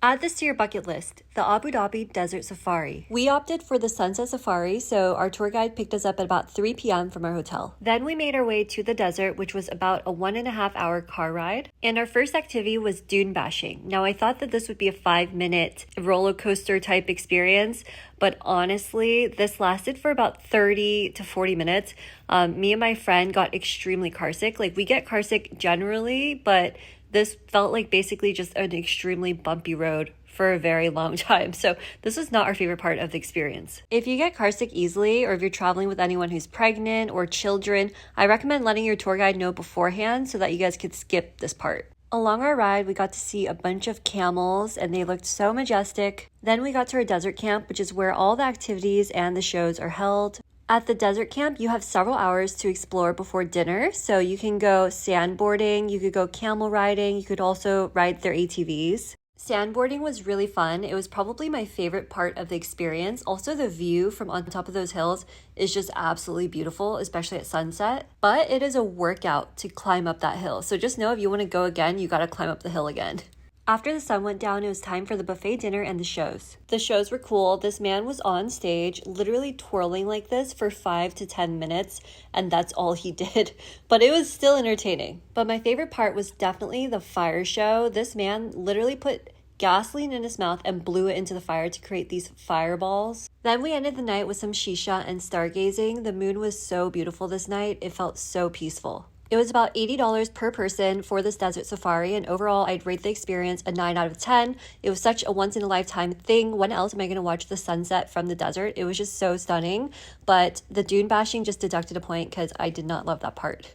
Add this to your bucket list, the Abu Dhabi Desert Safari. We opted for the Sunset Safari, so our tour guide picked us up at about 3 p.m. from our hotel. Then we made our way to the desert, which was about a 1.5-hour car ride. And our first activity was dune bashing. Now, I thought that this would be a 5-minute roller coaster type experience, but honestly, this lasted for about 30 to 40 minutes. Me and my friend got extremely carsick. Like, we get carsick generally, but this felt like basically just an extremely bumpy road for a very long time. So this was not our favorite part of the experience. If you get carsick easily, or if you're traveling with anyone who's pregnant or children, I recommend letting your tour guide know beforehand so that you guys could skip this part. Along our ride, we got to see a bunch of camels and they looked so majestic. Then we got to our desert camp, which is where all the activities and the shows are held. At the desert camp, you have several hours to explore before dinner. So you can go sandboarding, you could go camel riding, you could also ride their ATVs. Sandboarding was really fun. It was probably my favorite part of the experience. Also, the view from on top of those hills is just absolutely beautiful, especially at sunset. But it is a workout to climb up that hill. So just know if you want to go again, you got to climb up the hill again. After the sun went down, it was time for the buffet dinner and the shows. The shows were cool. This man was on stage, literally twirling like this for 5 to 10 minutes, and that's all he did. But it was still entertaining. But my favorite part was definitely the fire show. This man literally put gasoline in his mouth and blew it into the fire to create these fireballs. Then we ended the night with some shisha and stargazing. The moon was so beautiful this night. It felt so peaceful. It was about $80 per person for this desert safari, and overall, I'd rate the experience a 9 out of 10. It was such a once-in-a-lifetime thing. When else am I going to watch the sunset from the desert? It was just so stunning, but the dune bashing just deducted a point because I did not love that part.